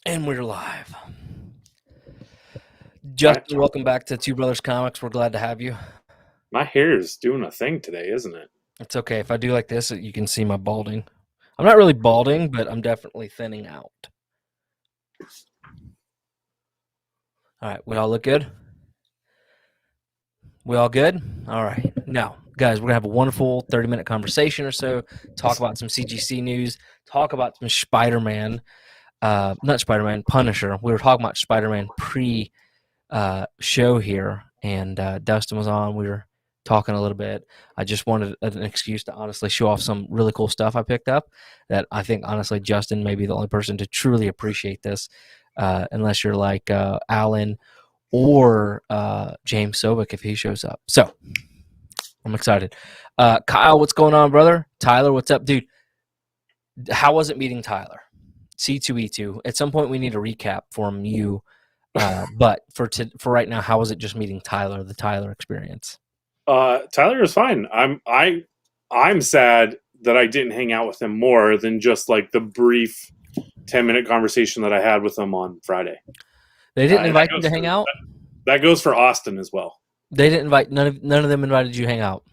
And we're live. My Justin, welcome back to Two Brothers Comics. We're glad to have you. my hair is doing a thing today, isn't it? It's okay. If I do like this, you can see my balding. I'm not really balding, but I'm definitely thinning out. All right. We all look good? We all good? All right. Now, guys, we're going to have a wonderful 30-minute conversation or so, talk about some CGC news, talk about some Spider-Man, not Spider-Man, Punisher. We were talking about Spider-Man pre show here, and Dustin was on. We were talking a little bit. I just wanted an excuse to honestly show off some really cool stuff I picked up. That I think honestly, Justin may be the only person to truly appreciate this, unless you're like Alan or James Sobek if he shows up. So I'm excited. Kyle, what's going on, brother? Tyler, what's up, dude? How was it meeting Tyler? C2E2. At some point, we need a recap from you. But for right now, how was it just meeting Tyler, the Tyler experience? Tyler is fine. I'm sad that I didn't hang out with him more than just like the brief 10-minute conversation that I had with him on Friday. They didn't And that invite you goes to for hang out. that goes for Austin as well. They didn't invite none of them invited you to hang out.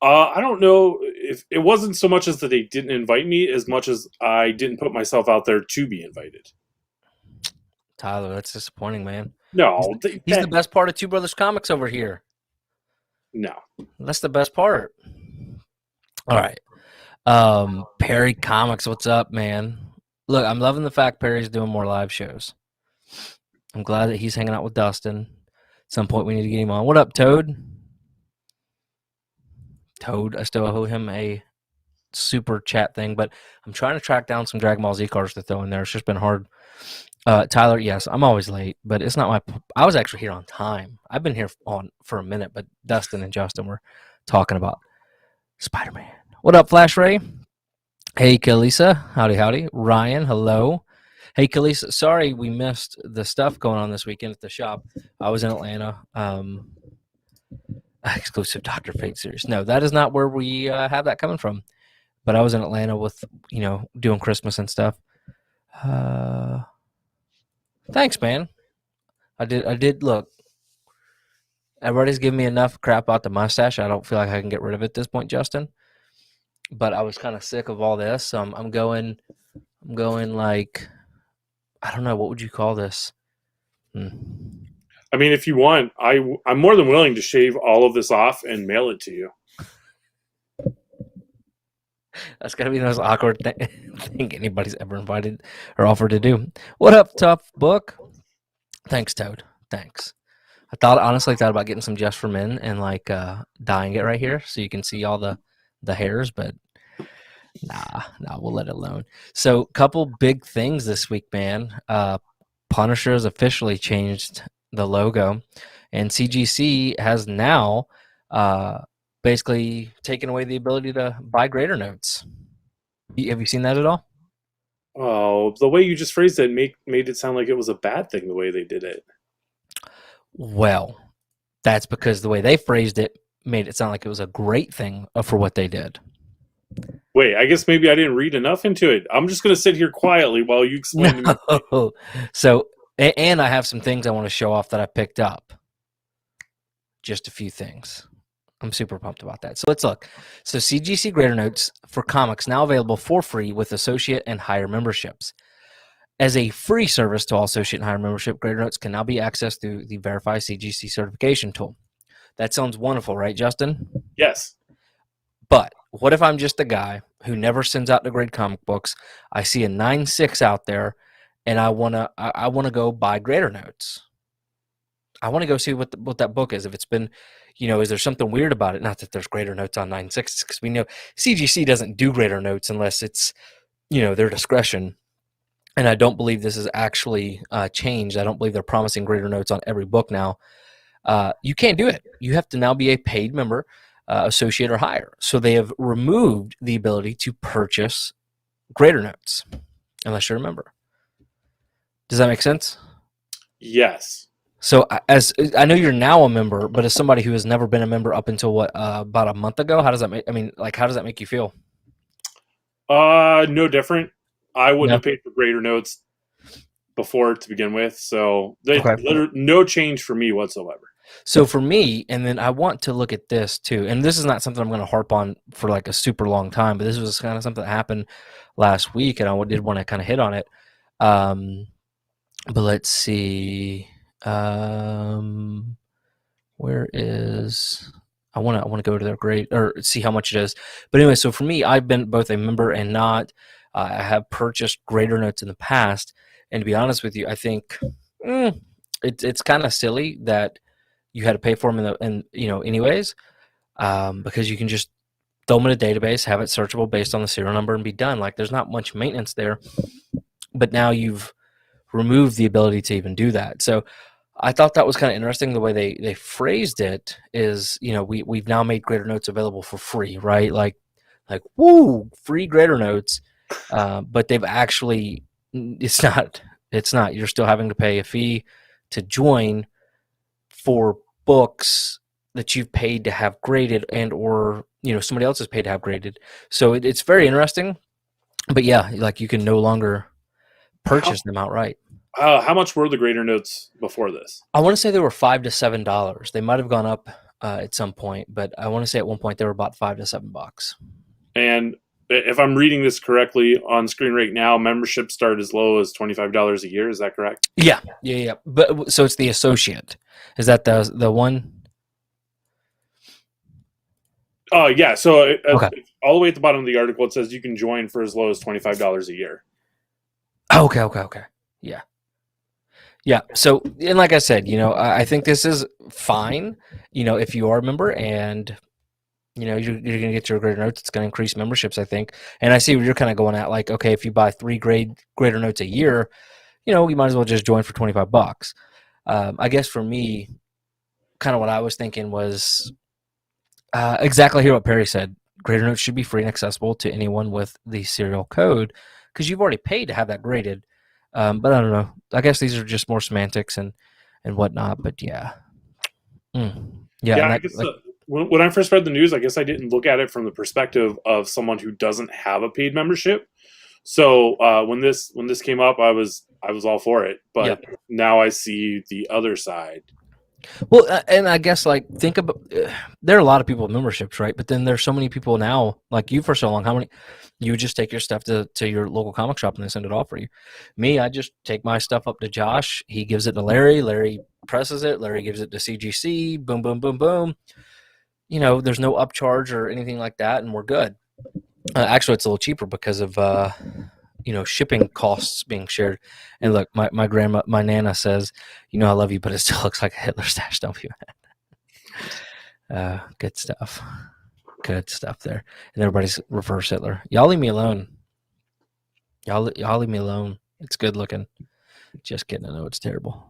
I don't know if it wasn't so much as that they didn't invite me as much as I didn't put myself out there to be invited. Tyler, that's disappointing, man. He's No, the, he's the best part of Two Brothers Comics over here. no. That's the best part. All right. Perry Comics, what's up, man? Look, I'm loving the fact Perry's doing more live shows. I'm glad that he's hanging out with Dustin. At some point, we need to get him on. What up, Toad? Toad, I still owe him a super chat thing, but I'm trying to track down some Dragon Ball Z cards to throw in there. It's just been hard. Tyler, yes, I'm always late, but it's not my. I was actually here on time. I've been here on for a minute, but Dustin and Justin were talking about Spider-Man. What up, Flash Ray? Hey, Kalisa. Howdy, howdy. Ryan, hello. Hey, Kalisa. Sorry we missed the stuff going on this weekend at the shop. I was in Atlanta. Exclusive Doctor Fate series. No, that is not where we have that coming from. But I was in Atlanta with doing Christmas and stuff. Uh, Thanks, man. I did look. Everybody's giving me enough crap about the mustache. I don't feel like I can get rid of it at this point, Justin. But I was kind of sick of all this. I'm going. I'm going like I don't know what would you call this. Hmm. I mean, if you want, I'm more than willing to shave all of this off and mail it to you. That's gotta be the most awkward thing anybody's ever invited or offered to do. What up, tough book? Thanks, Toad. Thanks. I honestly thought about getting some just for men and like dyeing it right here so you can see all the hairs, but nah, we'll let it alone. So, couple big things this week, man. Punisher has officially changed the logo, and CGC has now uh, basically taken away the ability to buy greater notes. Have you seen that at all? Oh, the way you just phrased it made it sound like it was a bad thing the way they did it. Well, that's because the way they phrased it made it sound like it was a great thing for what they did. Wait, I guess maybe I didn't read enough into it. I'm just going to sit here quietly while you explain to me. No. So, and I have some things I want to show off that I picked up. Just a few things. I'm super pumped about that. So let's look. So CGC Greater Notes for comics now available for free with associate and higher memberships. As a free service to all associate and higher membership, Greater Notes can now be accessed through the Verify CGC certification tool. That sounds wonderful, right, Justin? Yes. But what if I'm just a guy who never sends out to grade comic books? I see a 9.6 out there, and I wanna go buy Greater Notes. I want to go see what that book is. If it's been, is there something weird about it? Not that there's greater notes on 9.6 because we know CGC doesn't do greater notes unless it's, their discretion. And I don't believe this is actually changed. I don't believe they're promising greater notes on every book now. You can't do it. You have to now be a paid member, associate or higher. So they have removed the ability to purchase greater notes, unless you're a member. Does that make sense? Yes. So as I know you're now a member, but as somebody who has never been a member up until about a month ago, how does that make? I mean, like, how does that make you feel? No different. I wouldn't No. have paid for greater notes before to begin with, so Okay. no change for me whatsoever. So for me, and then I want to look at this too, and this is not something I'm going to harp on for like a super long time, but this was kind of something that happened last week, and I did want to kind of hit on it. But let's see. Where is I want to go to their grade or see how much it is. But anyway, so for me, I've been both a member and not. I have purchased grader notes in the past, and to be honest with you, I think it's kind of silly that you had to pay for them anyways, because you can just throw them in a database, have it searchable based on the serial number, and be done. Like there's not much maintenance there, but now you've removed the ability to even do that. So I thought that was kind of interesting the way they phrased it is, we've now made grader notes available for free, right? Like woo, free grader notes. But they've actually, it's not, you're still having to pay a fee to join for books that you've paid to have graded or somebody else has paid to have graded. So it's very interesting, but yeah, like you can no longer purchase them outright. How much were the grader notes before this? I want to say they were $5 to $7. They might have gone up at some point, but I want to say at one point they were about $5 to $7. And if I'm reading this correctly on screen right now, membership start as low as $25 a year. Is that correct? Yeah. But so it's the associate. Is that the one? Oh yeah. So Okay. all the way at the bottom of the article, it says you can join for as low as $25 a year. Okay. Yeah. So, and like I said, I think this is fine. If you are a member and you're going to get your grader notes, it's going to increase memberships, I think. And I see what you're kind of going at. Like, okay, if you buy 3 grader notes a year, you might as well just join for $25. I guess for me, kind of what I was thinking was exactly here what Perry said. Grader notes should be free and accessible to anyone with the serial code because you've already paid to have that graded. But I don't know. I guess these are just more semantics and whatnot. But yeah. I guess when I first read the news, I guess I didn't look at it from the perspective of someone who doesn't have a paid membership. So when this came up, I was all for it. But now I see the other side. Well, and I guess think about there are a lot of people with memberships, right? But then there's so many people now, like you for so long. How many? You just take your stuff to your local comic shop and they send it off for you. Me, I just take my stuff up to Josh. He gives it to Larry. Larry presses it. Larry gives it to CGC. Boom, boom, boom, boom. There's no upcharge or anything like that, and we're good. Actually, it's a little cheaper because of shipping costs being shared. And look, my grandma, my Nana says, I love you, but it still looks like a Hitler stash, don't you? Good stuff there. And everybody's reverse Hitler. Y'all leave me alone. Y'all leave me alone. It's good looking. Just kidding. I know it's terrible.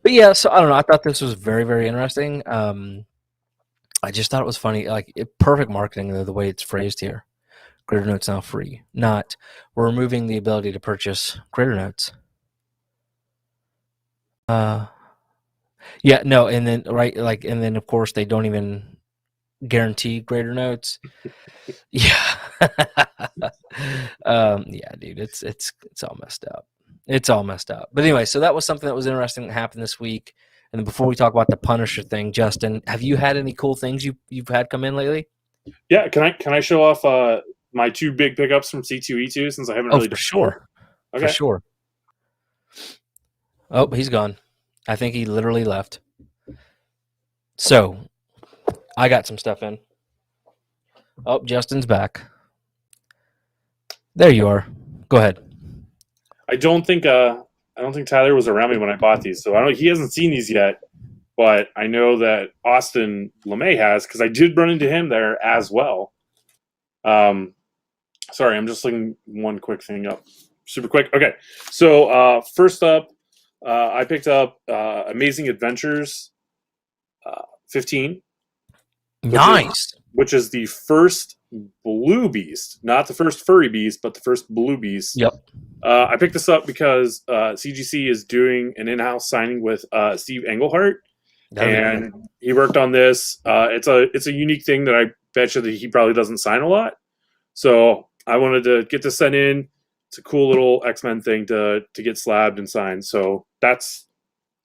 But yeah, so I don't know. I thought this was very, very interesting. I just thought it was funny. Like perfect marketing, the way it's phrased here. Grader notes now free. Not we're removing the ability to purchase grader notes. Yeah, no, and then and then of course they don't even guarantee grader notes. Yeah. Yeah, dude, it's all messed up. It's all messed up. But anyway, so that was something that was interesting that happened this week. And then before we talk about the Punisher thing, Justin, have you had any cool things you've had come in lately? Yeah, can I show off my 2 big pickups from C2E2 since I haven't really done sure. Okay. For sure. Oh, he's gone. I think he literally left. So, I got some stuff in. Oh, Justin's back. There you are. Go ahead. I don't think Tyler was around me when I bought these, so he hasn't seen these yet. But I know that Austin LeMay has because I did run into him there as well. Sorry, I'm just looking one quick thing up, super quick. Okay, so first up, I picked up Amazing Adventures 15. Nice. Which is the first blue beast, not the first furry beast, but the first blue beast. Yep. I picked this up because CGC is doing an in-house signing with Steve Englehart, and he worked on this. It's a unique thing that I bet you that he probably doesn't sign a lot. So I wanted to get this sent in, It's a cool little X-Men thing to get slabbed and signed. So that's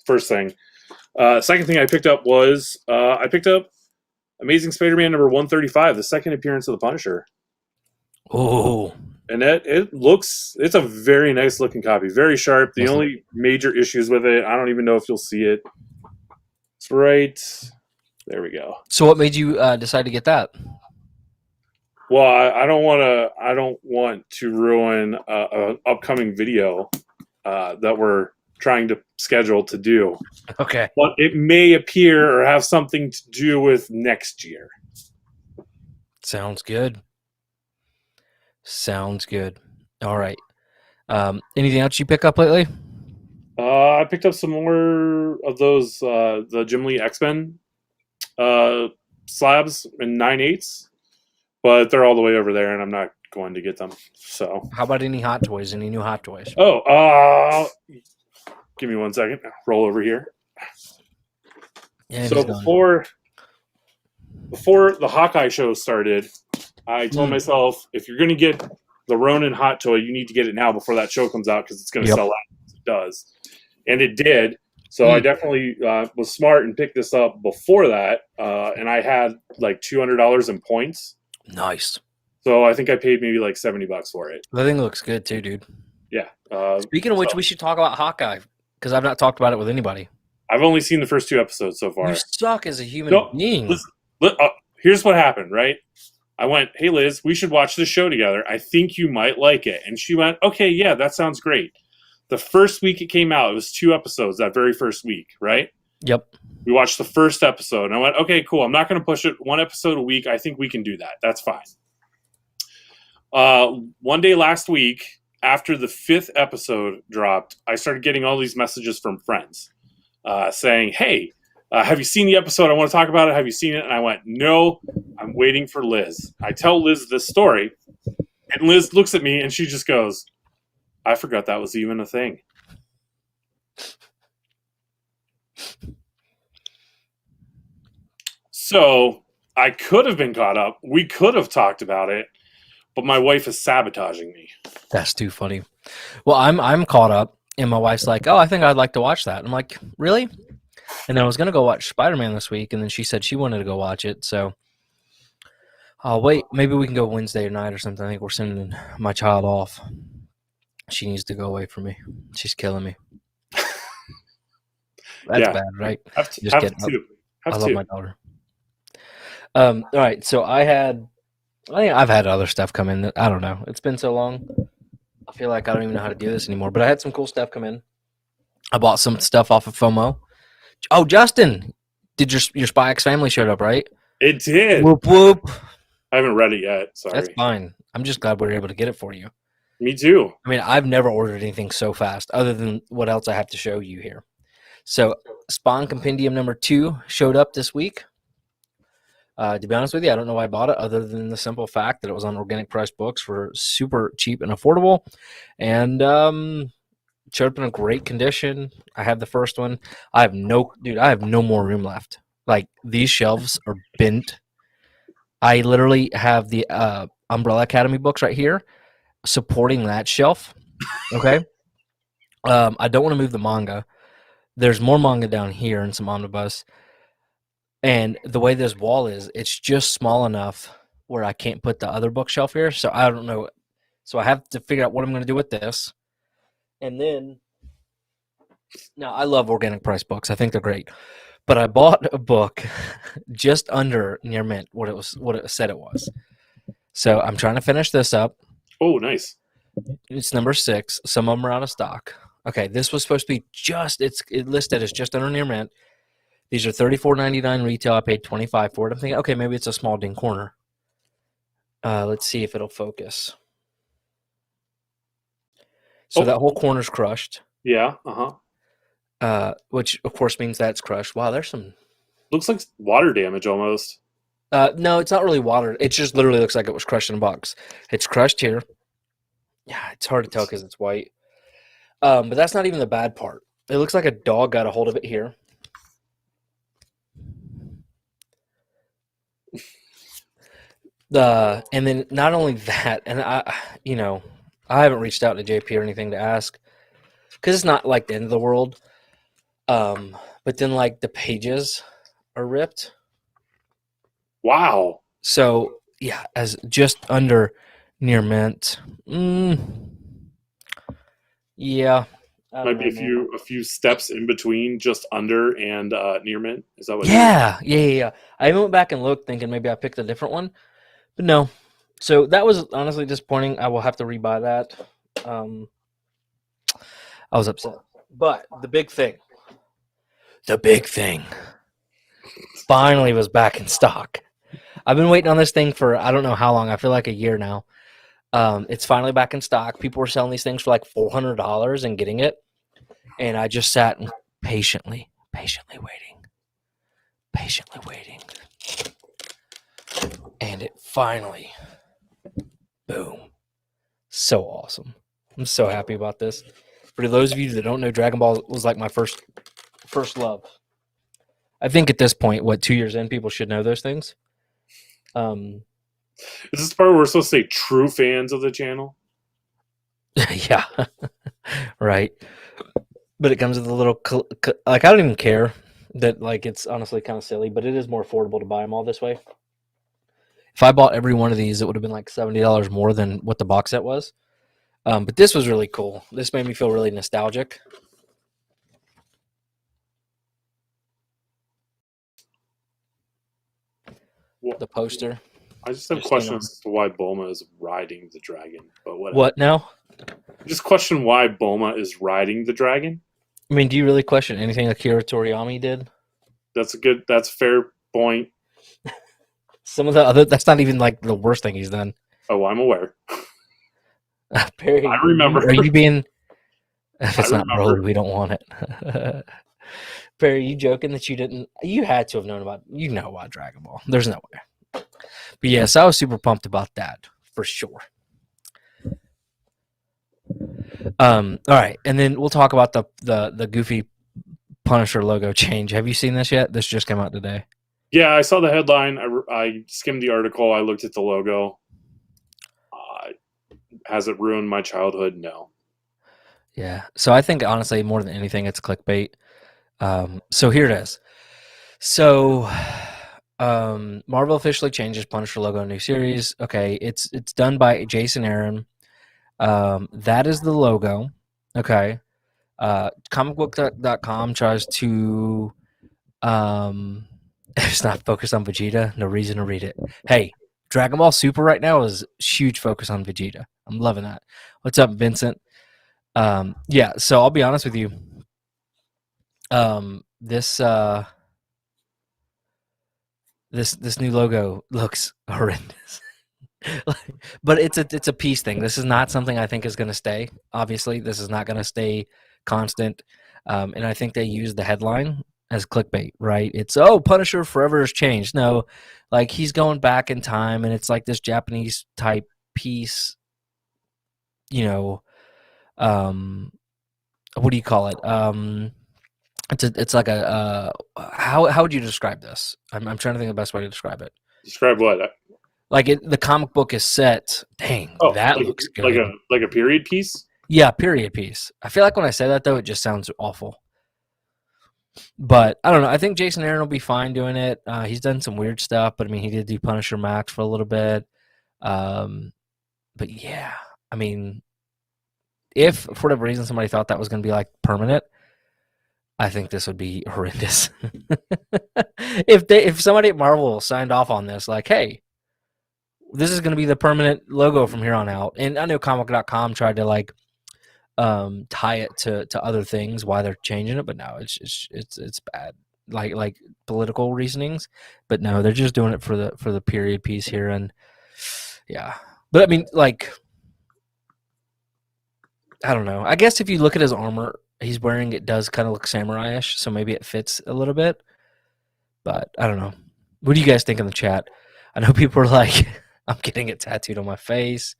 first thing. Second thing I picked up was Amazing Spider-Man number 135, the second appearance of the Punisher. Oh, And it's a very nice looking copy, very sharp. The only major issues with it, I don't even know if you'll see it. It's right there. We go. So what made you decide to get that? Well, I don't want to ruin an upcoming video that we're trying to schedule to do. Okay. But it may appear or have something to do with next year. Sounds good. Sounds good. All right. Anything else you pick up lately? I picked up some more of those the Jim Lee X-Men slabs in 9/8, but they're all the way over there, and I'm not going to get them. So, how about any Hot Toys? Any new Hot Toys? Oh, give me 1 second. Roll over here. Yeah, so before the Hawkeye show started, I told myself, if you're going to get the Ronin Hot Toy, you need to get it now before that show comes out because it's going to sell out. It does. And it did. So I definitely was smart and picked this up before that. And I had like $200 in points. Nice. So I think I paid maybe like $70 for it. The thing looks good too, dude. Yeah. Speaking of which, we should talk about Hawkeye because I've not talked about it with anybody. I've only seen the first 2 episodes so far. You suck as a human being. Here's what happened, right? I went, hey, Liz, we should watch this show together. I think you might like it. And she went, okay, yeah, that sounds great. The first week it came out, it was 2 episodes that very first week, right? Yep. We watched the first episode, and I went, okay, cool. I'm not going to push it 1 episode a week. I think we can do that. That's fine. One day last week, after the 5th episode dropped, I started getting all these messages from friends saying, hey, have you seen the episode? I want to talk about it. Have you seen it? And I went, no, I'm waiting for Liz. I tell Liz this story, and Liz looks at me, and she just goes, I forgot that was even a thing. So I could have been caught up. We could have talked about it, but my wife is sabotaging me. That's too funny. Well, I'm caught up, and my wife's like, oh, I think I'd like to watch that. I'm like, really? And then I was going to go watch Spider-Man this week, and then she said she wanted to go watch it. So I'll wait. Maybe we can go Wednesday night or something. I think we're sending my child off. She needs to go away from me. She's killing me. That's bad, right? I love my daughter. All right. So I think I've had other stuff come in. I don't know. It's been so long. I feel like I don't even know how to do this anymore. But I had some cool stuff come in. I bought some stuff off of FOMO. Oh, Justin, did your Spy X Family showed up, right? It did. Whoop, whoop. I haven't read it yet. Sorry. That's fine. I'm just glad we were able to get it for you. Me too. I mean, I've never ordered anything so fast other than what else I have to show you here. So Spawn Compendium number 2 showed up this week. To be honest with you, I don't know why I bought it other than the simple fact that it was on organic price books for super cheap and affordable. And showed up in a great condition. I have the first one. I have no more room left. Like, these shelves are bent. I literally have the Umbrella Academy books right here supporting that shelf. Okay. I don't want to move the manga. There's more manga down here and some omnibus. And the way this wall is, it's just small enough where I can't put the other bookshelf here. So I don't know. So I have to figure out what I'm going to do with this. And then, now I love organic price books. I think they're great. But I bought a book just under near mint, what it said it was. So I'm trying to finish this up. Oh, nice. It's number 6. Some of them are out of stock. Okay, this was supposed to be it's listed as just under near mint. These are $34.99 retail. I paid $25 for it. I'm thinking, okay, maybe it's a small ding corner. Let's see if it'll focus. So that whole corner's crushed. Yeah. Which of course means that's crushed. Wow, there's some. Looks like water damage almost. No, it's not really water. It just literally looks like it was crushed in a box. It's crushed here. Yeah, it's hard to tell because it's white. But that's not even the bad part. It looks like a dog got a hold of it here. And then not only that, and I haven't reached out to JP or anything to ask because it's not like the end of the world. But then like the pages are ripped. Wow. So yeah, as just under near mint. Yeah, I don't Might be know, man. a few steps in between, just under and near mint. Is that what? Yeah. I even went back and looked, thinking maybe I picked a different one, but no. So that was honestly disappointing. I will have to rebuy that. I was upset, but the big thing, finally was back in stock. I've been waiting on this thing for I don't know how long. I feel like a year now. It's finally back in stock. People were selling these things for like $400 and getting it, and I just sat and patiently waiting, and it finally, boom, so awesome. I'm so happy about this. For those of you that don't know, Dragon Ball was like my first love. I think at this point, 2 years in, people should know those things. Is this the part where we're supposed to say true fans of the channel? Yeah, right. But it comes with a little like I don't even care that like it's honestly kind of silly, but it is more affordable to buy them all this way. If I bought every one of these, it would have been like $70 more than what the box set was. But this was really cool. This made me feel really nostalgic. Well, The poster. I just have questions as to why Bulma is riding the dragon, but whatever. What now? Just question why Bulma is riding the dragon. I mean, do you really question anything Akira Toriyama did? That's a fair point. Some of the other, that's not even like the worst thing he's done. Oh, I'm aware. Perry, I remember. Are you being? If it's not Broly, we don't want it. Perry, you joking that you didn't? You had to have known about. You know about Dragon Ball. There's no way. But yes, I was super pumped about that for sure. All right, and then we'll talk about the goofy Punisher logo change. Have you seen this yet? This just came out today. Yeah, I saw the headline. I skimmed the article. I looked at the logo. Has it ruined my childhood? No. Yeah. So I think honestly, more than anything, it's clickbait. So here it is. So Marvel officially changes Punisher logo new series. Okay, it's done by Jason Aaron. That is the logo. Okay. Comicbook.com tries to it's not focused on Vegeta. No reason to read it. Hey, Dragon Ball Super right now is huge focus on Vegeta. I'm loving that. What's up, Vincent? Yeah, so I'll be honest with you. This new logo looks horrendous. But it's a piece thing. This is not something I think is going to stay. Obviously, this is not going to stay constant. And I think they use the headline as clickbait, right? It's Punisher forever has changed. No, like he's going back in time, and it's like this Japanese type piece. You know, what do you call it? It's like a how would you describe this? I'm trying to think of the best way to describe it. Describe what? Like the comic book is set. Dang, that looks good. Like a period piece. Yeah, period piece. I feel like when I say that though, it just sounds awful. But I don't know. I think Jason Aaron will be fine doing it. He's done some weird stuff, but I mean, he did do Punisher Max for a little bit. But yeah, I mean, if for whatever reason somebody thought that was going to be like permanent, I think this would be horrendous. If somebody at Marvel signed off on this, like, hey, this is going to be the permanent logo from here on out. And I know comic.com tried to like tie it to other things why they're changing it, but no, it's bad. Like political reasonings, but no, they're just doing it for the period piece here. And yeah, but I mean, like, I don't know. I guess if you look at his armor he's wearing, it does kind of look samurai-ish, so maybe it fits a little bit. But I don't know. What do you guys think in the chat? I know people are like, I'm getting it tattooed on my face.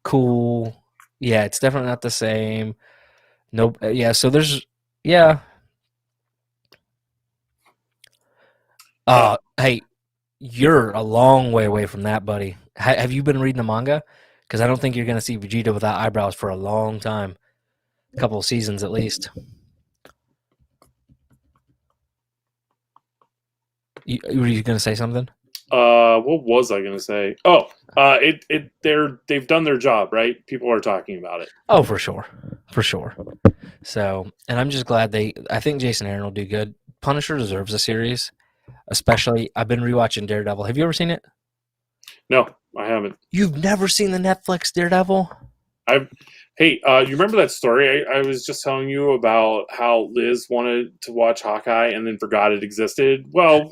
Cool. Yeah, it's definitely not the same. Nope. Yeah, so there's, yeah. Hey, you're a long way away from that, buddy. Have you been reading the manga? Because I don't think you're going to see Vegeta without eyebrows for a long time, a couple of seasons at least. Were you going to say something? What was I gonna say? Oh, they've done their job, right? People are talking about it. Oh, for sure, for sure. So, and I'm just glad I think Jason Aaron will do good. Punisher deserves a series, especially. I've been rewatching Daredevil. Have you ever seen it? No, I haven't. You've never seen the Netflix Daredevil? Hey, you remember that story I was just telling you about how Liz wanted to watch Hawkeye and then forgot it existed? Well,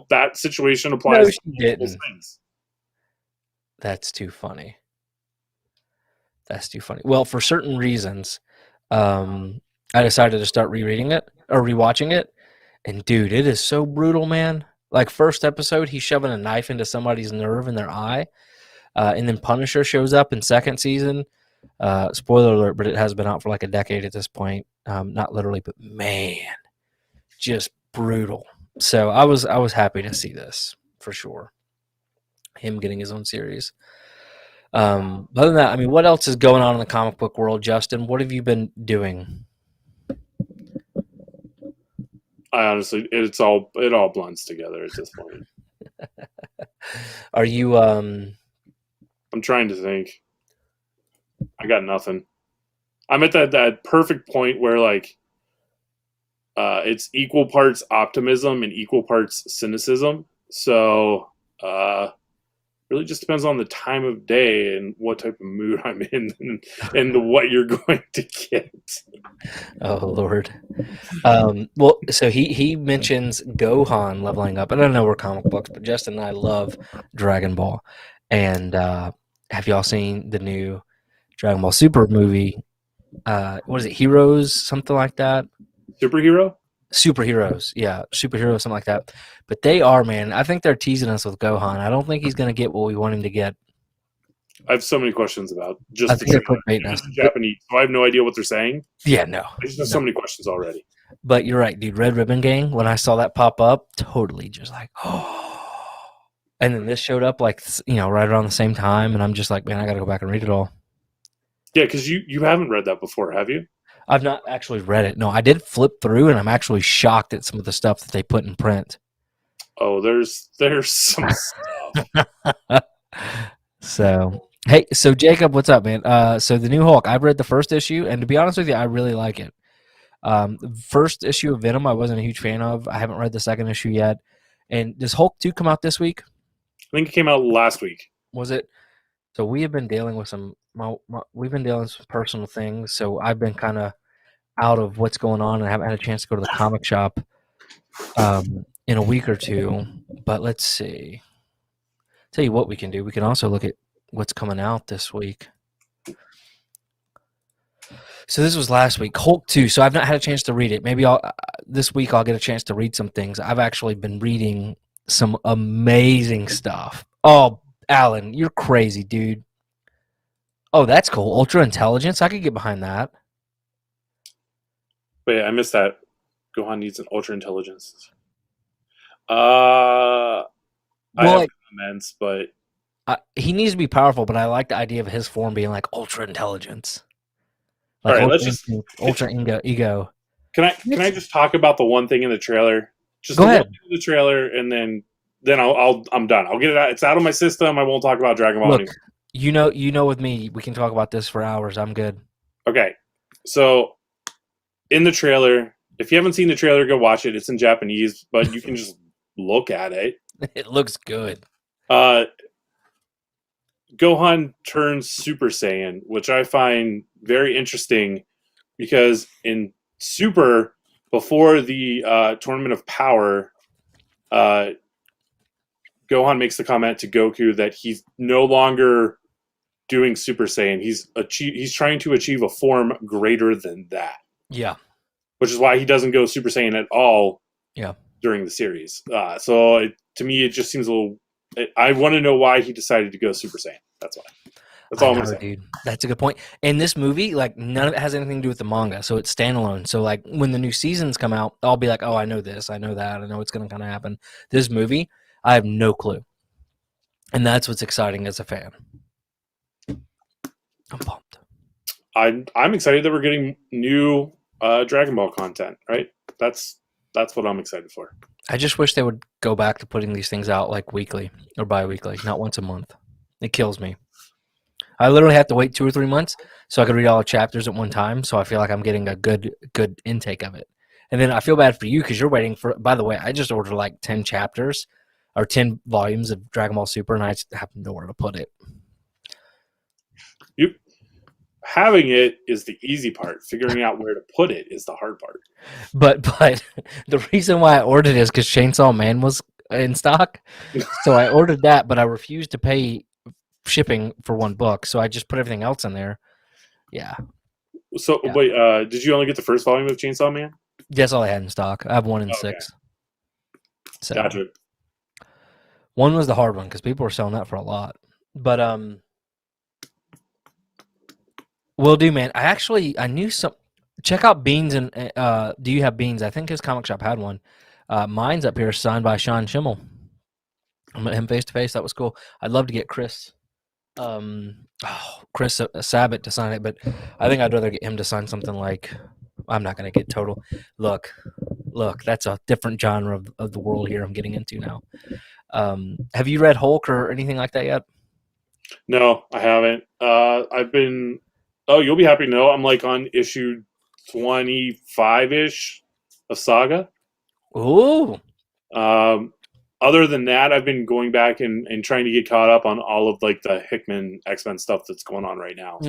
that situation applies No, to she multiple didn't. things. That's too funny. That's too funny. Well, for certain reasons, I decided to start rereading it or rewatching it. And dude, it is so brutal, man. Like first episode, he's shoving a knife into somebody's nerve in their eye. And then Punisher shows up in second season. Spoiler alert, but it has been out for like a decade at this point. Not literally, but man, just brutal. So I was happy to see this for sure. Him getting his own series. Other than that, I mean, what else is going on in the comic book world, Justin? What have you been doing? I honestly, it all blends together at this point. Are you I'm trying to think. I got nothing. I'm at that perfect point where like it's equal parts optimism and equal parts cynicism. So really just depends on the time of day and what type of mood I'm in and what you're going to get. Oh Lord. Well, so he mentions Gohan leveling up. And I don't know we're comic books, but Justin and I love Dragon Ball. And have y'all seen the new Dragon Ball Super movie? What is it? Heroes, something like that. Superhero? Superheroes, yeah, superheroes, something like that. But they are, man. I think they're teasing us with Gohan. I don't think he's going to get what we want him to get. I have so many questions about I just think they're clickbaiting us. the Japanese. So I have no idea what they're saying. Yeah, no. I just have so many questions already. But you're right, dude. Red Ribbon Gang. When I saw that pop up, totally just like, oh. And then this showed up like right around the same time, and I'm just like, man, I got to go back and read it all. Yeah, because you haven't read that before, have you? I've not actually read it. No, I did flip through, and I'm actually shocked at some of the stuff that they put in print. Oh, there's some stuff. So Jacob, what's up, man? So the new Hulk, I've read the first issue, and to be honest with you, I really like it. First issue of Venom, I wasn't a huge fan of. I haven't read the second issue yet. And does Hulk 2 come out this week? I think it came out last week. Was it? So we have been dealing with we've been dealing with some personal things. So I've been kind of out of what's going on, and I haven't had a chance to go to the comic shop in a week or two. But let's see. Tell you what we can do. We can also look at what's coming out this week. So this was last week, Hulk 2. So I've not had a chance to read it. Maybe this week I'll get a chance to read some things. I've actually been reading some amazing stuff. Oh, Alan, you're crazy, dude. Oh, that's cool. Ultra Intelligence. I could get behind that. Wait, I missed that. Gohan needs an Ultra Intelligence. I have comments, but he needs to be powerful. But I like the idea of his form being like Ultra Intelligence. Like all right, let's just Ultra Ego. Can I just talk about the one thing in the trailer? Just go ahead. One thing in the trailer, and then I'm done. I'll get it out. It's out of my system. I won't talk about Dragon Ball anymore. You know, with me, we can talk about this for hours. I'm good. Okay, so in the trailer, if you haven't seen the trailer, go watch it. It's in Japanese, but you can just look at it. It looks good. Gohan turns Super Saiyan, which I find very interesting because in Super, before the Tournament of Power, Gohan makes the comment to Goku that he's no longer doing Super Saiyan. He's trying to achieve a form greater than that. Yeah. Which is why he doesn't go Super Saiyan at all. Yeah. During the series. To me, it just seems a little. I want to know why he decided to go Super Saiyan. That's why. That's all I'm going to say. Dude, that's a good point. In this movie, like none of it has anything to do with the manga, so it's standalone. So like when the new seasons come out, I'll be like, oh, I know this, I know that, I know what's going to kind of happen. This movie, I have no clue. And that's what's exciting as a fan. I'm pumped. I'm excited that we're getting new Dragon Ball content. Right, that's what I'm excited for. I just wish they would go back to putting these things out like weekly or bi-weekly, not once a month. It kills me. I literally have to wait 2 or 3 months so I can read all the chapters at one time, so I feel like I'm getting a good intake of it. And then I feel bad for you because you're waiting for. By the way, I just ordered like 10 chapters or 10 volumes of Dragon Ball Super, and I just have nowhere to put it. You having it is the easy part. Figuring out where to put it is the hard part. But the reason why I ordered it is because Chainsaw Man was in stock, so I ordered that, but I refused to pay shipping for one book, so I just put everything else in there. Yeah. So Yeah. wait, did you only get the first volume of Chainsaw Man? That's all I had in stock. I have 1 and Okay. 6. So Gotcha. 1 was the hard one because people were selling that for a lot. But will do, man. I knew some. Check out Beans and do you have Beans? I think his comic shop had one. Mine's up here, signed by Sean Schimmel. I met him face to face. That was cool. I'd love to get Chris Sabat to sign it, but I think I'd rather get him to sign something like. I'm not going to get total. Look, that's a different genre of the world here I'm getting into now. Have you read Hulk or anything like that yet? No, I haven't. I've been. Oh, you'll be happy to know I'm like on issue 25-ish of Saga. Ooh. Other than that, I've been going back and trying to get caught up on all of like the Hickman X-Men stuff that's going on right now.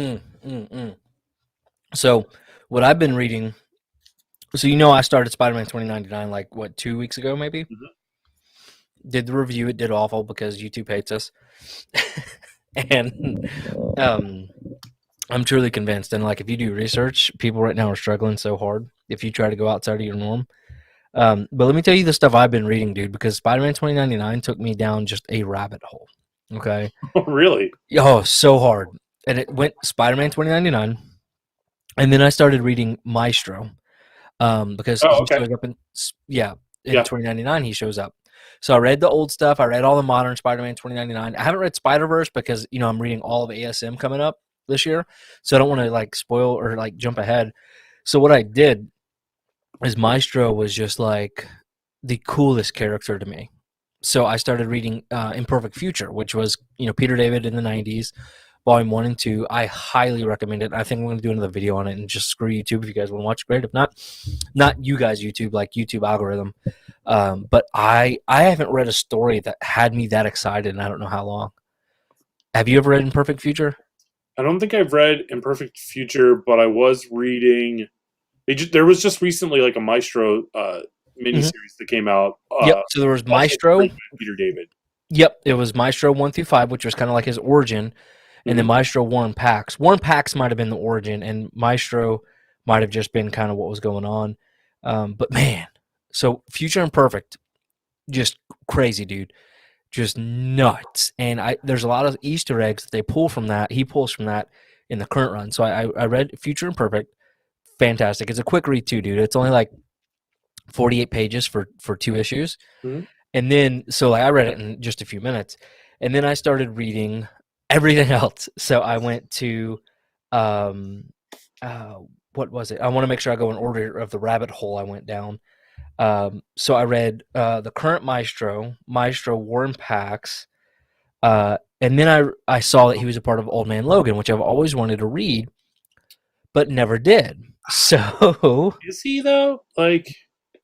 So what I've been reading, so I started Spider-Man 2099 like, what, 2 weeks ago maybe? Mm-hmm. Did the review, it did awful because YouTube hates us. And I'm truly convinced, and like if you do research, people right now are struggling so hard if you try to go outside of your norm. But let me tell you the stuff I've been reading, dude, because Spider-Man 2099 took me down just a rabbit hole. Okay. Oh, really? Oh, so hard. And it went Spider-Man 2099, and then I started reading Maestro, because he shows up in 2099. He shows up. So I read the old stuff. I read all the modern Spider-Man 2099. I haven't read Spider-Verse because I'm reading all of ASM coming up this year, so I don't want to like spoil or like jump ahead. So what I did is Maestro was just like the coolest character to me. So I started reading Imperfect Future, which was Peter David in the 90s, volume 1 and 2. I highly recommend it. I think I'm going to do another video on it and just screw YouTube if you guys want to watch. Great. If not you guys YouTube, like YouTube algorithm. But I haven't read a story that had me that excited in I don't know how long. Have you ever read Imperfect Future? I don't think I've read Imperfect Future, but I was reading. There was just recently like a Maestro miniseries that came out. Yep. So there was Maestro. Peter David. Yep. It was Maestro 1 through 5, which was kind of like his origin. And then Maestro Warren Pax. Warren Pax might have been the origin, and Maestro might have just been kind of what was going on. But man, so Future Imperfect, just crazy, dude. Just nuts. And there's a lot of Easter eggs that they pull from that. He pulls from that in the current run. So I read Future Imperfect. Fantastic. It's a quick read too, dude. It's only like 48 pages for 2 issues. Mm-hmm. And then, so I read it in just a few minutes. And then I started reading everything else. So I went to, what was it? I want to make sure I go in order of the rabbit hole I went down. So I read the current Maestro Warren Pax, and then I saw that he was a part of Old Man Logan, which I've always wanted to read, but never did. So is he though? Like,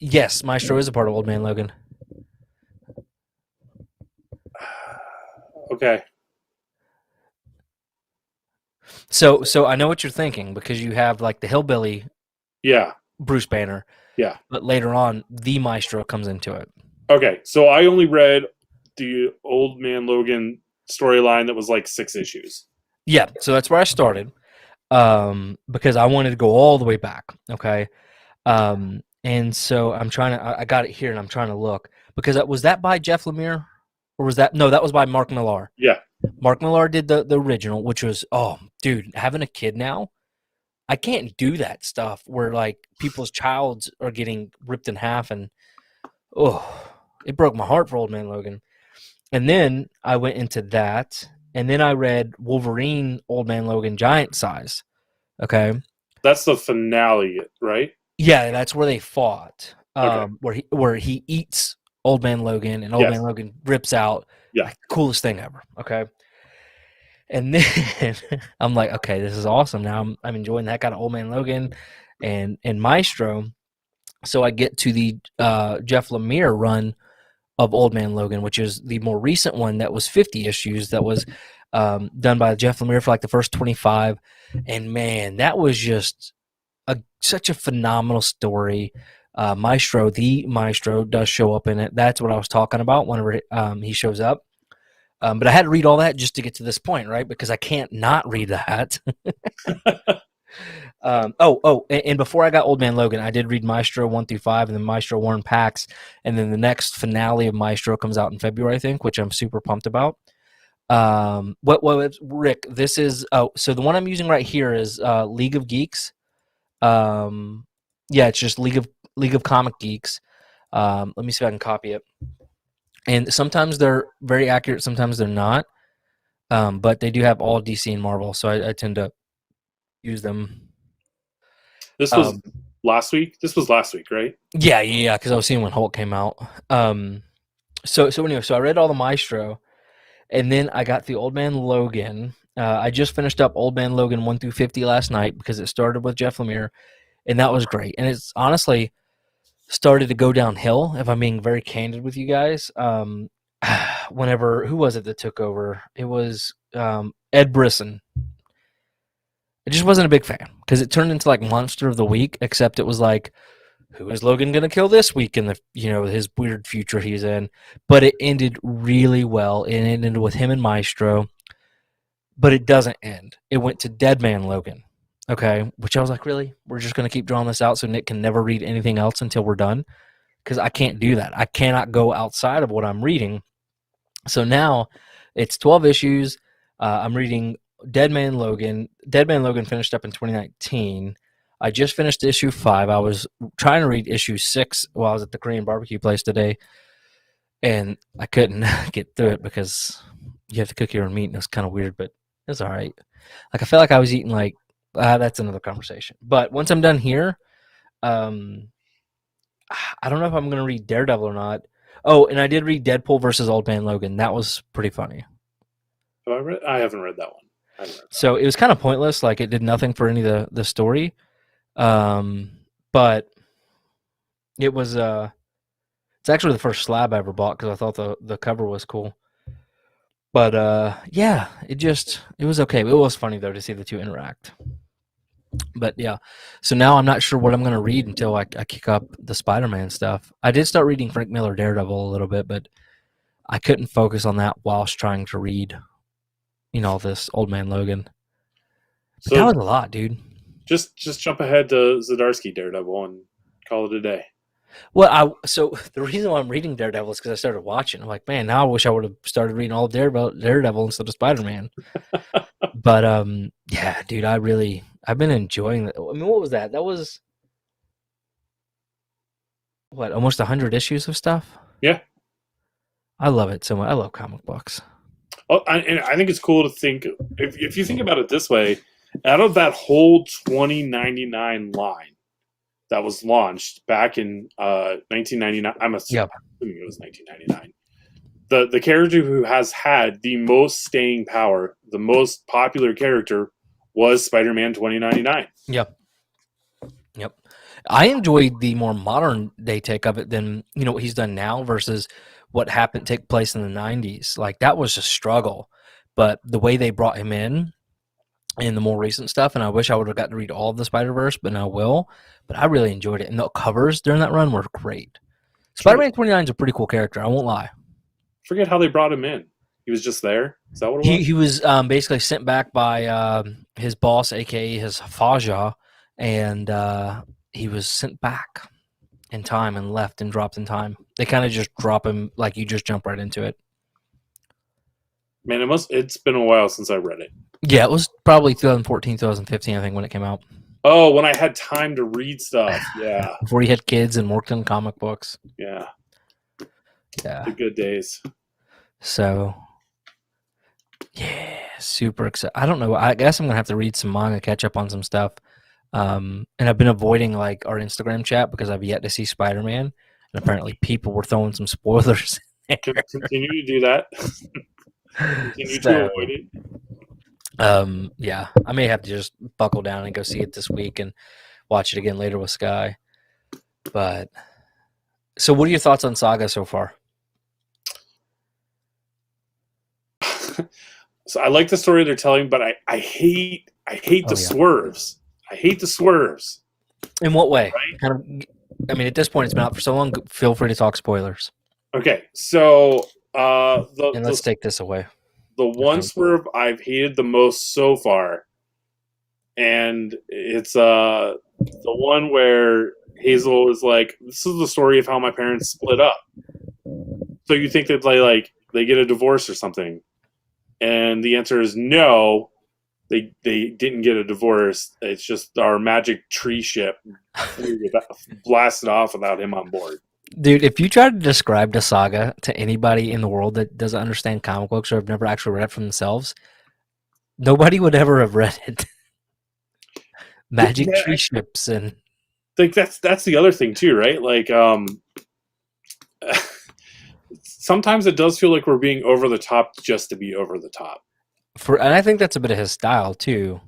yes, Maestro is a part of Old Man Logan. Okay. So I know what you're thinking because you have like the hillbilly, Bruce Banner, but later on the Maestro comes into it. Okay, so I only read the Old Man Logan storyline that was like 6 issues. Yeah, so that's where I started, because I wanted to go all the way back. Okay, and so I'm trying to. I got it here, and I'm trying to look because was that by Jeff Lemire, or was that that was by Mark Millar? Yeah. Mark Millar did the original, which was, oh, dude, having a kid now, I can't do that stuff where, like, people's childs are getting ripped in half, and, it broke my heart for Old Man Logan. And then I went into that, and then I read Wolverine, Old Man Logan, Giant Size. Okay. That's the finale, right? Yeah, that's where they fought. Okay. Where he eats Old Man Logan, and Old Man Yes. Logan rips out, Yeah. like, coolest thing ever. Okay. And then I'm like, okay, this is awesome. Now I'm enjoying that kind of Old Man Logan and Maestro. So I get to the Jeff Lemire run of Old Man Logan, which is the more recent one that was 50 issues that was done by Jeff Lemire for like the first 25. And man, that was just such a phenomenal story. The Maestro does show up in it. That's what I was talking about whenever he shows up. But I had to read all that just to get to this point, right? Because I can't not read that. And before I got Old Man Logan, I did read Maestro 1 through 5, and then Maestro Warren Pax, and then the next finale of Maestro comes out in February, I think, which I'm super pumped about. Rick? This is so the one I'm using right here is League of Geeks. Yeah, it's just League of Comic Geeks. Let me see if I can copy it. And sometimes they're very accurate, sometimes they're not. But they do have all DC and Marvel, so I tend to use them. This was last week. This was last week, right? Yeah, because I was seeing when Hulk came out. So anyway, so I read all the Maestro, and then I got the Old Man Logan. I just finished up Old Man Logan 1 through 50 last night because it started with Jeff Lemire, and that was great. And it's honestly started to go downhill, if I'm being very candid with you guys. Who was it that took over? It was Ed Brisson. I just wasn't a big fan because it turned into like Monster of the Week, except it was like, who is Logan going to kill this week in the his weird future he's in? But it ended really well, and it ended with him and Maestro. But it doesn't end. It went to Dead Man Logan, okay? Which I was like, really? We're just going to keep drawing this out so Nick can never read anything else until we're done? Because I can't do that. I cannot go outside of what I'm reading. So now it's 12 issues. I'm reading Dead Man Logan. Dead Man Logan finished up in 2019. I just finished issue 5. I was trying to read issue 6 while I was at the Korean barbecue place today, and I couldn't get through it because you have to cook your own meat, and it was kind of weird, but it's all right. Like, I felt like I was eating like, that's another conversation. But once I'm done here, I don't know if I'm going to read Daredevil or not. Oh, and I did read Deadpool versus Old Man Logan. That was pretty funny. I haven't read that one. So it was kind of pointless. Like, it did nothing for any of the story. But it was it's actually the first slab I ever bought because I thought the cover was cool. But yeah, it was okay. It was funny though to see the two interact. But yeah, so now I'm not sure what I'm going to read until I kick up the Spider-Man stuff. I did start reading Frank Miller Daredevil a little bit, but I couldn't focus on that whilst trying to read, this Old Man Logan. But that was a lot, dude. Just jump ahead to Zdarsky Daredevil and call it a day. Well, so the reason why I'm reading Daredevil is because I started watching. I'm like, man, now I wish I would have started reading all Daredevil instead of Spider-Man. But yeah, dude, I've been enjoying that. I mean, what was that? That was almost 100 issues of stuff? Yeah. I love it so much. I love comic books. Oh, and I think it's cool to think, if you think about it this way, out of that whole 2099 line that was launched back in 1999, I'm assuming it was 1999, the character who has had the most staying power, the most popular character, was Spider-Man 2099. Yep. I enjoyed the more modern day take of it than what he's done now versus what take place in the 90s. Like, that was a struggle, but the way they brought him in the more recent stuff, and I wish I would have got to read all of the Spider-Verse, but I will. But I really enjoyed it, and the covers during that run were great. Spider-Man 29 is a pretty cool character. I won't lie. Forget how they brought him in. He was just there. Is that what it was? He was basically sent back by his boss, aka his Faja, and he was sent back in time and left and dropped in time. They kind of just drop him, like, you just jump right into it. Man, it's been a while since I read it. Yeah, it was probably 2014, 2015, I think, when it came out. Oh, when I had time to read stuff. Yeah. Before you had kids and worked on comic books. Yeah. Yeah. The good days. So, yeah, super excited. I don't know. I guess I'm gonna have to read some manga, catch up on some stuff. And I've been avoiding like our Instagram chat because I've yet to see Spider-Man, and apparently people were throwing some spoilers. Continue to do that. Continue to So, avoid it. yeah, I may have to just buckle down and go see it this week and watch it again later with Sky. But so, what are your thoughts on Saga so far? So I like the story they're telling, but I hate the swerves. I hate the swerves. In what way? Right? Kind of. I mean, at this point, it's been out for so long. Feel free to talk spoilers. Okay, so let's take this away. The one swerve I've hated the most so far, and it's the one where Hazel is like, "This is the story of how my parents split up." So you think that they get a divorce or something, and the answer is no. They didn't get a divorce. It's just our magic tree ship blasted off without him on board. Dude, if you try to describe the Saga to anybody in the world that doesn't understand comic books or have never actually read it for themselves, nobody would ever have read it. Magic tree ships and like that's the other thing too, right? Like sometimes it does feel like we're being over the top just to be over the top. And I think that's a bit of his style too.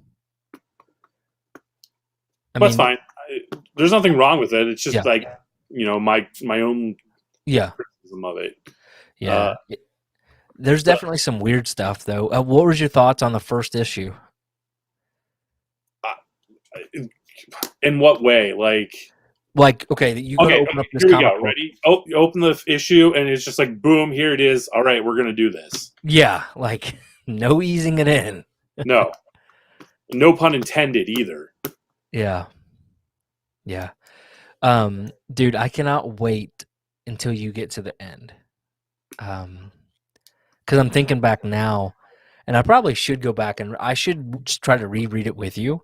That's fine. There's nothing wrong with it. It's just like, my own criticism of it. Yeah. There's definitely some weird stuff though. What was your thoughts on the first issue? In what way? Okay, you go open up this here we go. Ready? Oh, you open the issue and it's just like, boom, here it is. All right, we're gonna do this. Yeah, like no easing it in. No pun intended either. Yeah. Dude, I cannot wait until you get to the end. Because I'm thinking back now, and I probably should go back and I should try to reread it with you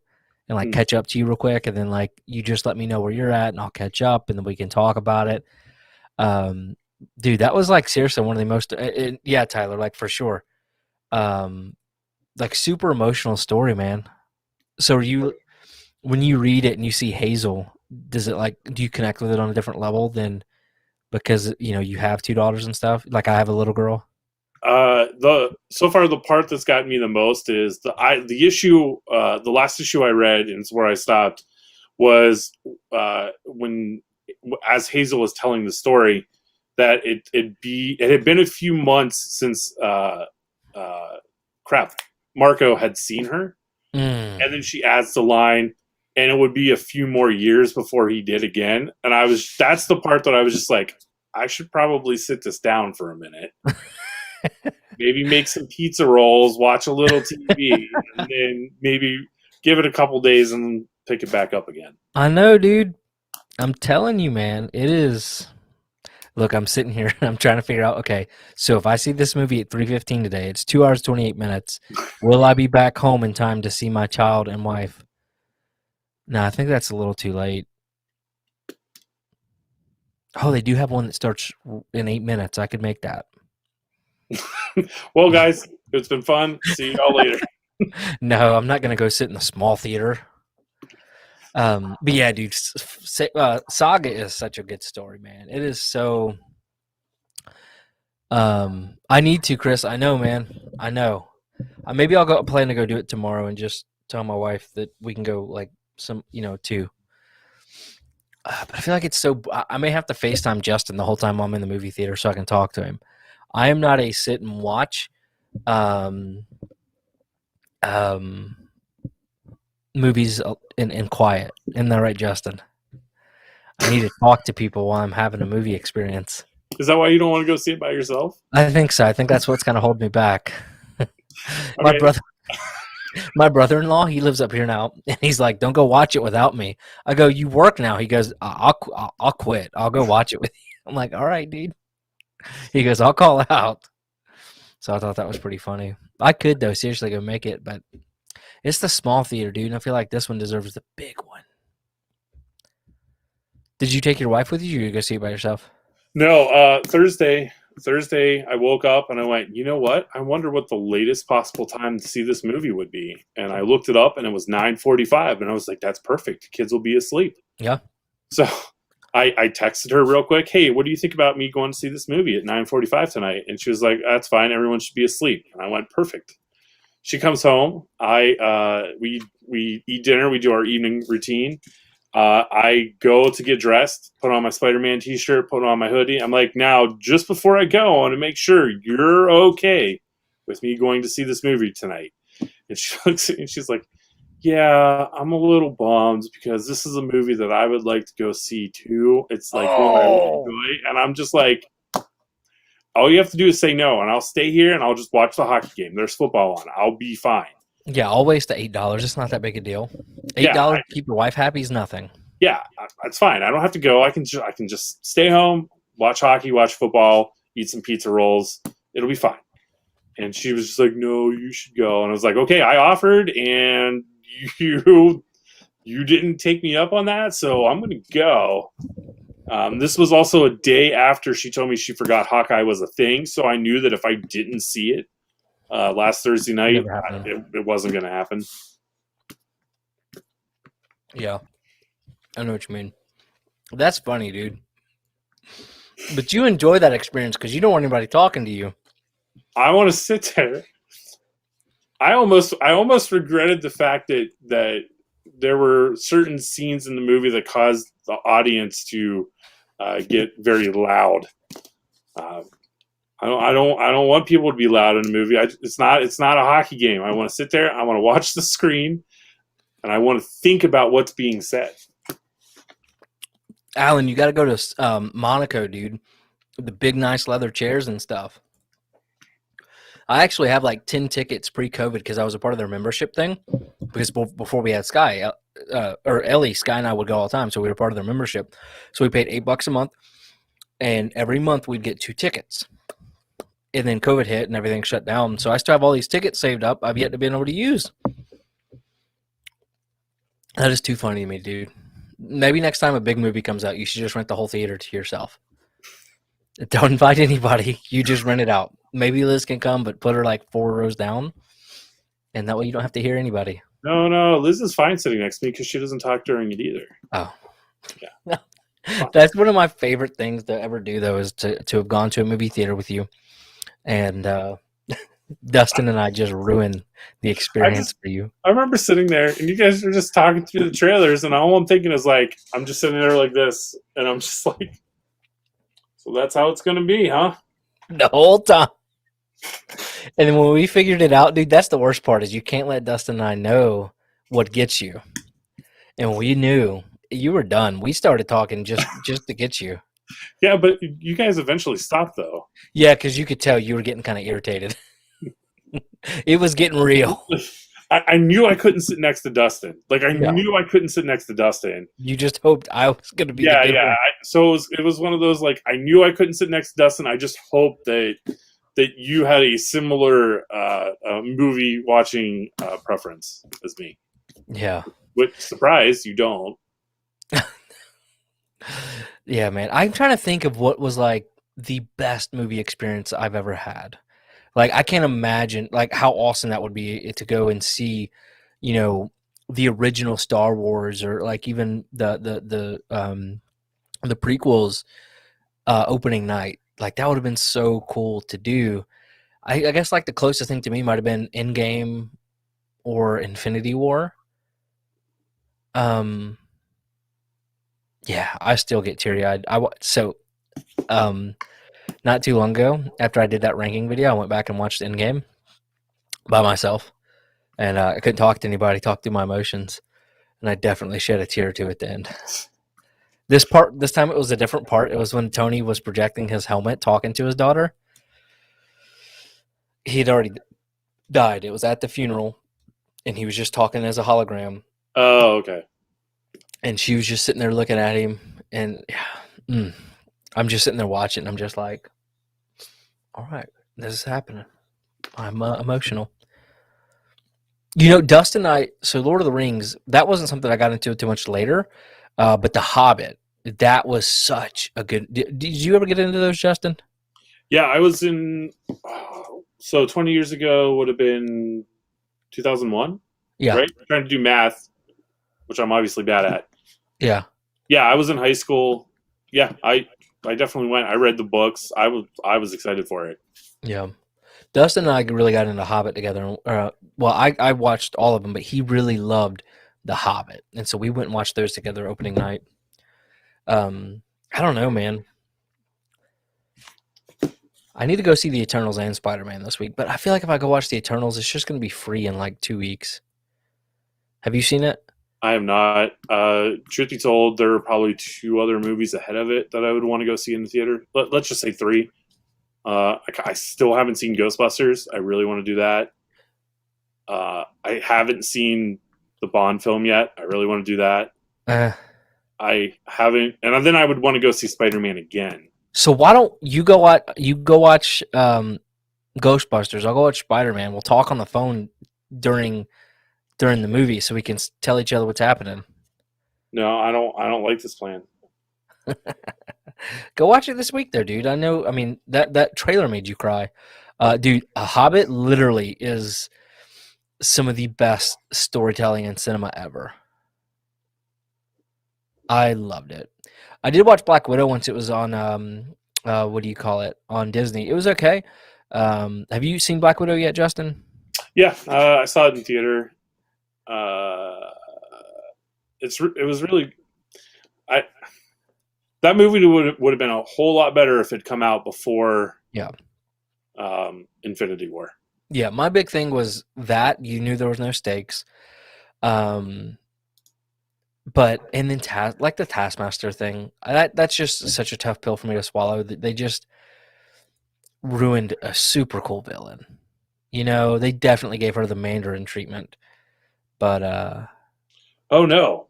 and catch up to you real quick, and then you just let me know where you're at, and I'll catch up, and then we can talk about it. Dude, that was seriously one of the most. Yeah, Tyler, for sure. Super emotional story, man. So when you read it and you see Hazel, does it do you connect with it on a different level than because you have two daughters and stuff? Like I have a little girl. So far the part that's gotten me the most is the issue. The last issue I read, and it's where I stopped, was when as Hazel was telling the story that it had been a few months since Marco had seen her, and then she adds the line, and it would be a few more years before he did again. And that's the part that I was just like, I should probably sit this down for a minute. Maybe make some pizza rolls, watch a little TV, and then maybe give it a couple days and pick it back up again. I know, dude. I'm telling you, man. It is. Look, I'm sitting here and I'm trying to figure out, okay, so if I see this movie at 3:15 today, it's 2 hours, 28 minutes. Will I be back home in time to see my child and wife? No, I think that's a little too late. Oh, they do have one that starts in 8 minutes. I could make that. Well, guys, it's been fun. See y'all later. No, I'm not going to go sit in the small theater. But yeah, dude, Saga is such a good story, man. It is so. I need to, Chris. I know, man. I know. Maybe I'll plan to go do it tomorrow and just tell my wife that we can go too. But I feel like it's so. I may have to FaceTime Justin the whole time I'm in the movie theater so I can talk to him. I am not a sit and watch movies in quiet. Isn't that right, Justin? I need to talk to people while I'm having a movie experience. Is that why you don't want to go see it by yourself? I think so. I think that's what's kind of holding me back. My brother-in-law, he lives up here now, and he's like, "Don't go watch it without me." I go, "You work now." He goes, "I'll quit. I'll go watch it with you." I'm like, "All right, dude." He goes, "I'll call out." So I thought that was pretty funny. I could though, seriously, go make it, but it's the small theater, dude, and I feel like this one deserves the big one. Did you take your wife with you, or you go see it by yourself? No, Thursday Thursday, I woke up and I went, you know what? I wonder what the latest possible time to see this movie would be. And I looked it up, and it was 9:45, and I was like, that's perfect. Kids will be asleep. Yeah. So I texted her real quick, hey, what do you think about me going to see this movie at 9:45 tonight? And she was like, that's fine. Everyone should be asleep. And I went, perfect. She comes home. We eat dinner. We do our evening routine. I go to get dressed, put on my Spider-Man t-shirt, put on my hoodie. I'm like, now, just before I go, I want to make sure you're okay with me going to see this movie tonight. And she looks at me and she's like, yeah, I'm a little bummed because this is a movie that I would like to go see too. It's like one I would enjoy. And I'm just like, all you have to do is say no, and I'll stay here and I'll just watch the hockey game. There's football on. I'll be fine. Yeah, I'll waste the $8. It's not that big a deal. $8 to keep your wife happy is nothing. Yeah, that's fine. I don't have to go. I can just stay home, watch hockey, watch football, eat some pizza rolls. It'll be fine. And she was just like, no, you should go. And I was like, okay, I offered, and you didn't take me up on that, so I'm going to go. This was also a day after she told me she forgot Hawkeye was a thing, so I knew that if I didn't see it last Thursday night, it wasn't going to happen. Yeah. I know what you mean. That's funny, dude. But you enjoy that experience because you don't want anybody talking to you. I want to sit there. I almost regretted the fact that there were certain scenes in the movie that caused the audience to get very loud. I don't want people to be loud in a movie. It's not a hockey game. I want to sit there. I want to watch the screen, and I want to think about what's being said. Alan, you got to go to Monaco, dude. The big, nice leather chairs and stuff. I actually have like 10 tickets pre-COVID because I was a part of their membership thing. Because before we had Sky, or Ellie, Sky and I would go all the time, so we were part of their membership. So we paid $8 a month, and every month we'd get 2 tickets. And then COVID hit and everything shut down. So I still have all these tickets saved up I've yet to be able to use. That is too funny to me, dude. Maybe next time a big movie comes out, you should just rent the whole theater to yourself. Don't invite anybody. You just rent it out. Maybe Liz can come, but put her like 4 rows down. And that way you don't have to hear anybody. No. Liz is fine sitting next to me because she doesn't talk during it either. Oh. Yeah. That's one of my favorite things to ever do, though, is to have gone to a movie theater with you. And Dustin and I just ruined the experience for you. I remember sitting there, and you guys were just talking through the trailers, and all I'm thinking is, like, I'm just sitting there like this, and I'm just like, so that's how it's going to be, huh? The whole time. And then when we figured it out, dude, that's the worst part, is you can't let Dustin and I know what gets you. And when we knew, you were done. We started talking just to get you. Yeah, but you guys eventually stopped, though. Yeah, because you could tell you were getting kind of irritated. It was getting real. I knew I couldn't sit next to Dustin. Like, I knew I couldn't sit next to Dustin. You just hoped I was going to be the good one. So it was one of those, like, I knew I couldn't sit next to Dustin. I just hoped that you had a similar movie watching preference as me. Yeah. Which, surprise, you don't. Yeah, man. I'm trying to think of what was like the best movie experience I've ever had. Like, I can't imagine like how awesome that would be to go and see, the original Star Wars, or like even the prequels opening night. Like, that would have been so cool to do. I guess like the closest thing to me might have been Endgame or Infinity War. Yeah, I still get teary-eyed. Not too long ago, after I did that ranking video, I went back and watched Endgame by myself, and I couldn't talk to anybody, talk through my emotions, and I definitely shed a tear or two at the end. This time it was a different part. It was when Tony was projecting his helmet, talking to his daughter. He had already died. It was at the funeral, and he was just talking as a hologram. Oh, okay. And she was just sitting there looking at him, and I'm just sitting there watching. I'm just like, all right, this is happening. I'm emotional. Dustin and I, so Lord of the Rings, that wasn't something I got into too much later, but The Hobbit, that was such a good. Did you ever get into those, Justin? Yeah, I was in. So 20 years ago would have been 2001, Yeah, right? Trying to do math, which I'm obviously bad at. yeah, Yeah, I was in high school. Yeah, I definitely went. I read the books. I was excited for it. yeah. Dustin and I really got into Hobbit together. Well, I watched all of them, but he really loved The Hobbit, and so we went and watched those together opening night. I don't know, man. I need to go see the Eternals and Spider Man this week, but I feel like if I go watch the Eternals, it's just going to be free in like 2 weeks. Have you seen it? I am not. Truth be told, there are probably two other movies ahead of it that I would want to go see in the theater. Let's just say three. I still haven't seen Ghostbusters. I really want to do that. I haven't seen the Bond film yet. I really want to do that. Uh, I haven't, and then I would want to go see Spider-Man again. so why don't you go watch? You go watch Ghostbusters. I'll go watch Spider Man. We'll talk on the phone during the movie, so we can tell each other what's happening. No, I don't. I don't like this plan. Go watch it this week, there, dude. I know. I mean, that trailer made you cry, dude. A Hobbit literally is some of the best storytelling in cinema ever. I loved it. I did watch Black Widow once it was on what do you call it, on Disney. It was okay. Have you seen Black Widow yet, Justin? Yeah, I saw it in theater. Uh, it was really I that movie would have been a whole lot better if it come out before Yeah. Infinity War. Yeah, my big thing was that you knew there was no stakes. But and then like the Taskmaster thing, that's just such a tough pill for me to swallow. They just ruined a super cool villain. You know, they definitely gave her the Mandarin treatment. But Oh no,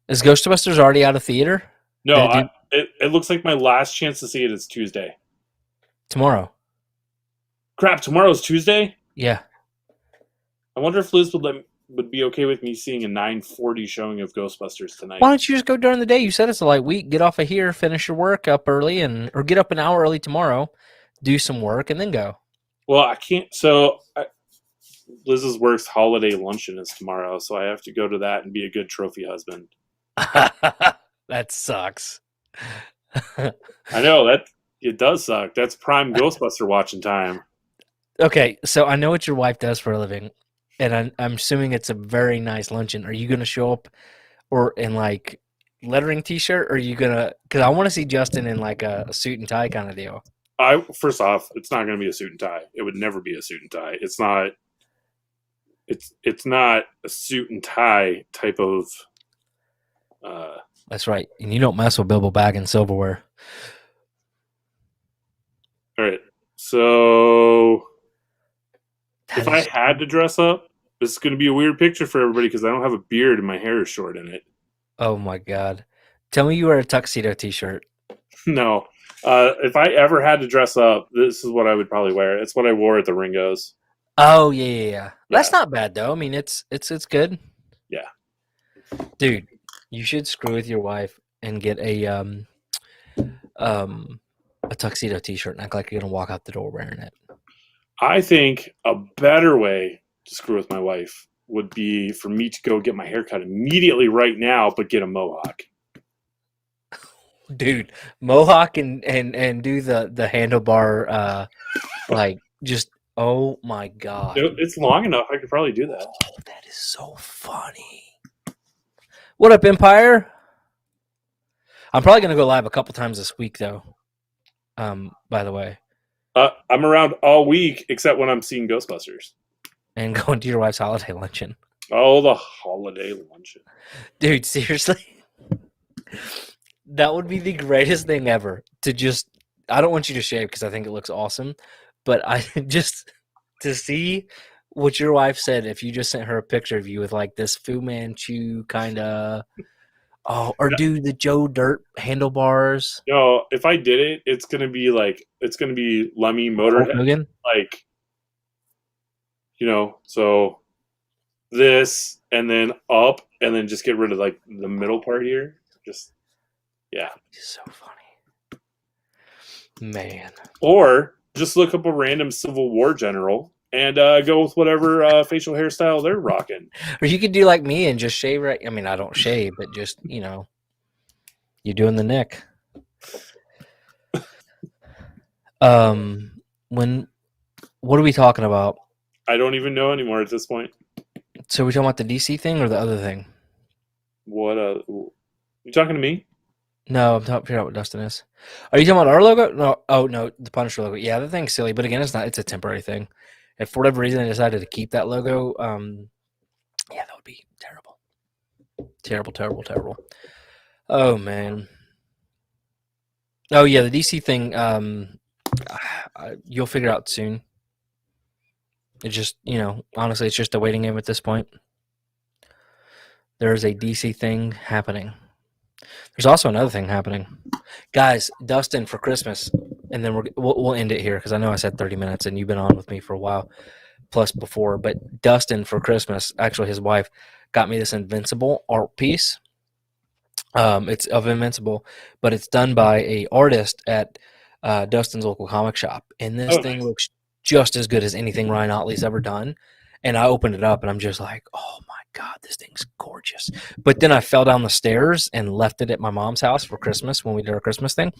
is Ghostbusters already out of theater? no! It looks like my last chance to see it is Tuesday. Tomorrow? Crap! Tomorrow's Tuesday. Yeah. I wonder if Liz would be okay with me seeing a 9:40 showing of Ghostbusters tonight. Why don't you just go during the day? You said it's a light week. Get off of here, finish your work up early, or get up an hour early tomorrow, do some work, and then go. Well, I can't. Liz's work's holiday luncheon is tomorrow, so I have to go to that and be a good trophy husband. That sucks. I know that it does suck. That's prime Ghostbuster watching time. Okay, so I know what your wife does for a living, and I'm assuming it's a very nice luncheon. Are you going to show up or in like lettering T-shirt? Or are you gonna? Because I want to see Justin in like a suit and tie kind of deal. First off, it's not going to be a suit and tie. It would never be a suit and tie. It's not. It's not a suit and tie type of. That's right, and you don't mess with Bilbo Baggins silverware. All right, so if I Is, had to dress up, this is going to be a weird picture for everybody because I don't have a beard and my hair is short in it. oh my god, tell me you wear a tuxedo T-shirt. No, if I ever had to dress up, this is what I would probably wear. It's what I wore at the Ringos. Oh yeah. That's not bad though. I mean, it's good. Yeah, Dude, you should screw with your wife and get a tuxedo T-shirt and act like you're gonna walk out the door wearing it. I think a better way to screw with my wife would be for me to go get my hair cut immediately right now, but get a mohawk. Dude, mohawk and do the handlebar like just oh my god. It's long enough. I could probably do that. Oh, that is so funny. What up, Empire? I'm probably gonna go live a couple times this week though. By the way. I'm around all week except when I'm seeing Ghostbusters. And going to your wife's holiday luncheon. Oh, the holiday luncheon. Dude, seriously? That would be the greatest thing ever. I don't want you to shave because I think it looks awesome, but I just to see what your wife said if you just sent her a picture of you with like this Fu Manchu kind of, or do the Joe Dirt handlebars. No, if I did it, it's gonna be Lemmy Motorhead, like, so this and then up and then just get rid of like the middle part here. Just Yeah. So funny. Man. Or just look up a random Civil War general and go with whatever facial hairstyle they're rocking. Or you could do like me and just shave right. I mean, I don't shave, but just, you're doing the neck. What are we talking about? I don't even know anymore at this point. So we talking about the DC thing or the other thing? What you talking to me? No, I'm figuring out what Dustin is. Are you talking about our logo? No. Oh no, the Punisher logo. Yeah, the thing's silly, but again, it's not. It's a temporary thing. If for whatever reason I decided to keep that logo, yeah, that would be terrible. Terrible. Oh man. Oh yeah, the DC thing. You'll figure out soon. It's just, honestly, it's just a waiting game at this point. There is a DC thing happening. There's also another thing happening, guys. Dustin for Christmas, and then we'll end it here because I know I said 30 minutes, and you've been on with me for a while, plus before. But Dustin for Christmas, actually, his wife got me this Invincible art piece. It's of Invincible, but it's done by a artist at Dustin's local comic shop, and this thing looks just as good as anything Ryan Otley's ever done. And I opened it up, and I'm just like, oh my God, this thing's gorgeous. But then I fell down the stairs and left it at my mom's house for Christmas when we did our Christmas thing.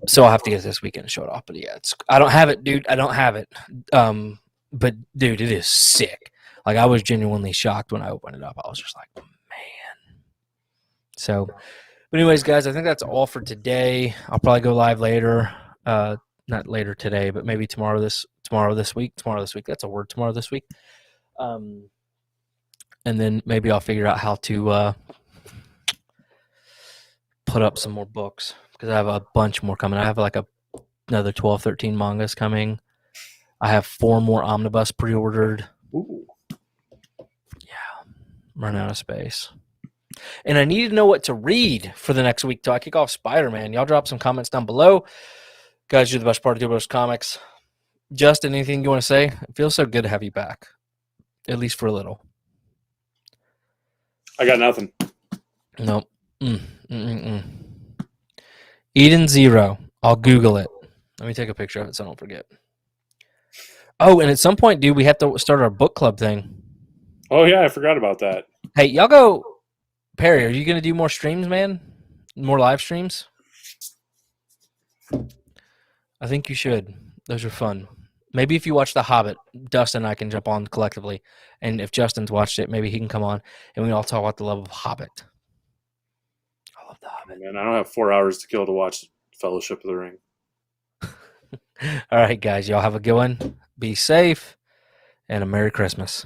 So I'll have to get it this weekend and show it off. But yeah, I don't have it, dude. I don't have it. But dude, it is sick. Like, I was genuinely shocked when I opened it up. I was just like, man. So, but anyways, guys, I think that's all for today. I'll probably go live later. Not later today, but maybe tomorrow this week. That's a word. Tomorrow this week. And then maybe I'll figure out how to put up some more books because I have a bunch more coming. I have like another 12, 13 mangas coming. I have 4 more omnibus pre-ordered. Ooh. Yeah, I'm running out of space. And I need to know what to read for the next week till I kick off Spider-Man. Y'all drop some comments down below. Guys, you're the best part of Ghostbusters Comics. Justin, anything you want to say? It feels so good to have you back, at least for a little. I got nothing. Nope. Eden Zero. I'll Google it. Let me take a picture of it so I don't forget. Oh, and at some point, dude, we have to start our book club thing. Oh, yeah, I forgot about that. Hey, y'all go. Perry, are you going to do more streams, man? More live streams? I think you should. Those are fun. Maybe if you watch The Hobbit, Dustin and I can jump on collectively. And if Justin's watched it, maybe he can come on and we all talk about the love of Hobbit. I love The Hobbit. Man, I don't have 4 hours to kill to watch Fellowship of the Ring. All right, guys. Y'all have a good one. Be safe and a Merry Christmas.